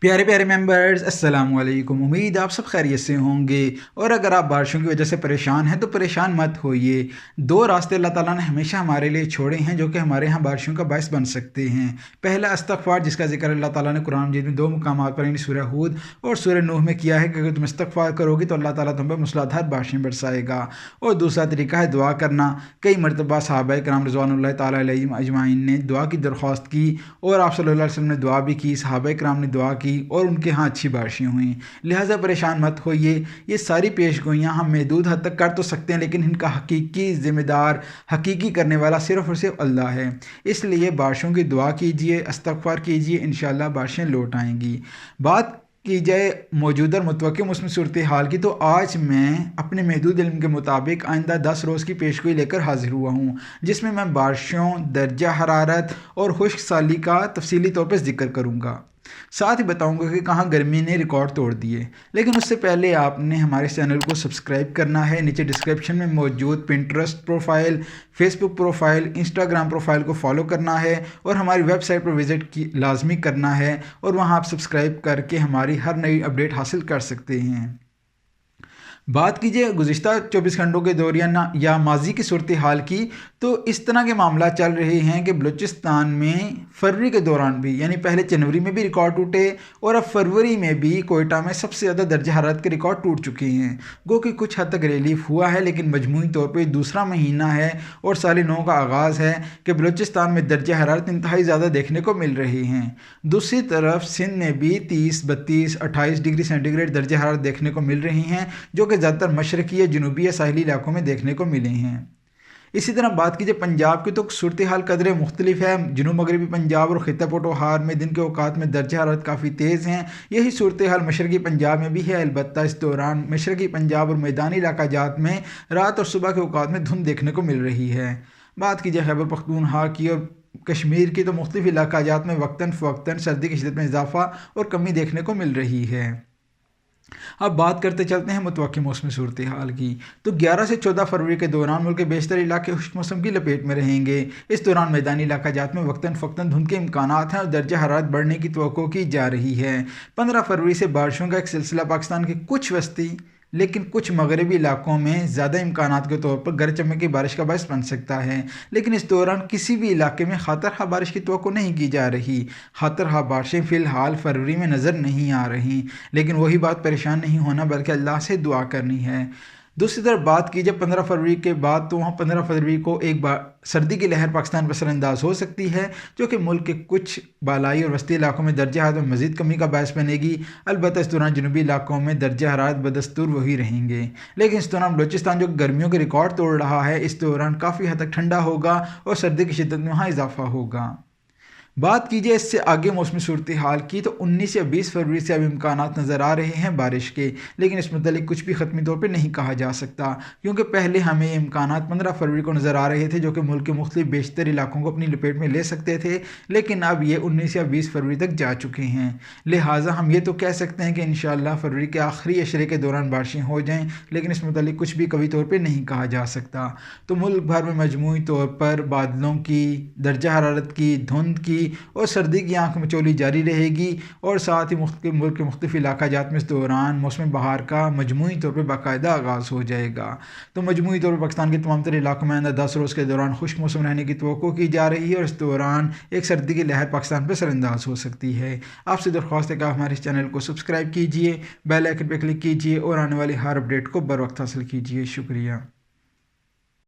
प्यारे प्यारे मेंबर्स अस्सलाम वालेकुम। उम्मीद आप सब खैरियत से होंगे। और अगर आप बारिशों की वजह से परेशान हैं तो परेशान मत होइए। दो रास्ते अल्लाह ताला ने हमेशा हमारे लिए छोड़े हैं जो कि हमारे यहाँ बारिशों का बायस बन सकते हैं। पहला इस्तग़फ़ार, जिसका जिक्र अल्लाह ताला ने कुरान मजीद में दो मुकामात पर यानी सूरह हूद और सूरह नूह में किया है कि अगर तुम इस्तग़फ़ार करोगे तो अल्लाह ताला तुम पर मूसलाधार बारिशें बरसाएगा। और दूसरा तरीका है दुआ करना। कई मरतबा सहाबाए किराम रिज़वानुल्लाहि तआला अलैहिम अजमाइन ने दुआ की दरख्वास्त की और आप सल्लल्लाहु अलैहि वसल्लम ने दुआ भी की, सहाबाए किराम ने दुआ की और उनके यहाँ अच्छी बारिशें हुई। लिहाजा परेशान मत होइए। ये सारी पेशगोइयाँ हम महदूद हद तक कर तो सकते हैं, लेकिन इनका हकीकी ज़िम्मेदार, हकीकी करने वाला सिर्फ़ और सिर्फ अल्लाह है। इसलिए बारिशों की दुआ कीजिए, इस्तग़फ़ार कीजिए, इंशाअल्लाह बारिशें लौट आएंगी। बात की जाए मौजूदा और मुतवक्किल मौसमी सूरत हाल की, तो आज मैं अपने महदूद इल्म के मुताबिक आइंदा 10 रोज़ की पेशगोई लेकर हाजिर हुआ हूँ, जिसमें मैं बारिशों, दर्जा हरारत और खुश्क साली का तफसीली तौर पर ज़िक्र करूँगा। साथ ही बताऊंगा कि कहाँ गर्मी ने रिकॉर्ड तोड़ दिए। लेकिन उससे पहले आपने हमारे चैनल को सब्सक्राइब करना है। नीचे डिस्क्रिप्शन में मौजूद Pinterest profile, Facebook profile, Instagram profile को फॉलो करना है और हमारी वेबसाइट पर विज़िट की लाजमी करना है और वहाँ आप सब्सक्राइब करके हमारी हर नई अपडेट हासिल कर सकते हैं। बात कीजिए गुज़िश्ता 24 घंटों के दौरान या माजी की सूरत हाल की, तो इस तरह के मामला चल रहे हैं कि बलूचिस्तान में फरवरी के दौरान भी, यानी पहले जनवरी में भी रिकॉर्ड टूटे और अब फरवरी में भी कोयटा में सबसे ज़्यादा दर्जा हरारत के रिकॉर्ड टूट चुके हैं। गो कि कुछ हद तक रिलीफ हुआ है, लेकिन मजमूई तौर पर दूसरा महीना है और साल नौ का आगाज़ है कि बलूचिस्तान में दर्जा हरारत इंतहाई ज़्यादा देखने को मिल रही हैं। दूसरी तरफ सिंध में भी 30, 32, 28 डिग्री सेंटीग्रेड दर्जा हरारत देखने को मिल रही हैं, जो कि ज़्यादातर मशरक़ी या जनूबी या साहिली इलाकों में देखने को मिले हैं। इसी तरह बात कीजिए पंजाब की, तो सूरत हाल कदरे मुख्तलिफ है। जनूब मगरबी पंजाब और खिता पोटोहार में दिन के औकात में दर्जा हरारत काफ़ी तेज़ हैं। यही सूरत हाल मशरक़ी पंजाब में भी है। अलबत्ता इस दौरान मशरक़ी पंजाब और मैदानी इलाका जात में रात और सुबह के औकात में धुंध देखने को मिल रही है। बात कीजिए खैबर पख्तूनख्वा की और कश्मीर की, तो मुख्तलिफ इलाका जात में वक्तन फ़वक्तन सर्दी की शिद्दत में इजाफा और कमी देखने को मिल रही है। अब बात करते चलते हैं मुतवक्किल मौसमी सूरत हाल की, तो 11 से 14 फरवरी के दौरान मुल्क के बेशतर इलाके खुश्क मौसम की लपेट में रहेंगे। इस दौरान मैदानी इलाका जात में वक्तन फ़वक्तन धुंध के इम्कानात हैं और दर्जा हरारत बढ़ने की तवक्को की जा रही है। 15 फरवरी से बारिशों का एक सिलसिला पाकिस्तान की कुछ वस्ती लेकिन कुछ मगरबी इलाकों में ज़्यादा इम्कानात के तौर पर गरज चमक की बारिश का बायस बन सकता है। लेकिन इस दौरान किसी भी इलाके में खातरहा बारिश की तवक्को नहीं की जा रही। खातरहा बारिशें फ़िलहाल फरवरी में नज़र नहीं आ रही, लेकिन वही बात, परेशान नहीं होना बल्कि अल्लाह से दुआ करनी है। दूसरी तरफ बात की जब 15 फरवरी के बाद, तो वहाँ 15 फरवरी को एक बार सर्दी की लहर पाकिस्तान पर असरअंदाज हो सकती है, जो कि मुल्क के कुछ बालाई और वस्ती इलाकों में दर्जा हरारत में मज़ीद कमी का बायस बनेगी। अलबत्ता इस दौरान जनूबी इलाकों में दर्जा हरारत बदस्तूर वही रहेंगे। लेकिन इस दौरान बलूचिस्तान जो गर्मियों के रिकॉर्ड तोड़ रहा है, इस दौरान काफ़ी हद तक ठंडा होगा और सर्दी की शिद्दत में वहाँ इजाफा होगा। बात कीजिए इससे आगे मौसमी सूरत हाल की, तो 19 या 20 फरवरी से अब इम्कानात नज़र आ रहे हैं बारिश के, लेकिन इस मतलब कुछ भी ख़त्मी तौर पर नहीं कहा जा सकता, क्योंकि पहले हमें इम्कानात 15 फरवरी को नज़र आ रहे थे, जो कि मुल्क के मुख्तलिफ बेशतर इलाकों को अपनी लपेट में ले सकते थे, लेकिन अब ये 19 या 20 फरवरी तक जा चुके हैं। लिहाजा हम ये तो कह सकते हैं कि इंशाअल्लाह फरवरी के आखिरी अशरे के दौरान बारिशें हो जाएँ, लेकिन इस मतलब कुछ भी कभी तौर पर नहीं कहा जा सकता। तो मुल्क भर में मजमूई तौर पर बादलों की, दर्जा हरारत की, धुंध की और सर्दी की आंख मचोली जारी रहेगी और साथ ही मुल्क के मुख्तलिफ इलाका जात में इस दौरान मौसम बहार का मजमूई तौर पर बाकायदा आगाज़ हो जाएगा। तो मजमूई तौर पर पाकिस्तान के तमाम तर इलाकों में आइंदा 10 रोज़ के दौरान खुश्क मौसम रहने की तवक्को की जा रही है और इस दौरान एक सर्दी की लहर पाकिस्तान पर असरअंदाज हो सकती है। आपसे दरख्वास्त है कि आप हमारे इस चैनल को सब्सक्राइब कीजिए, बेल आइकन पर क्लिक कीजिए और आने वाली हर अपडेट को बर वक्त हासिल कीजिए। शुक्रिया।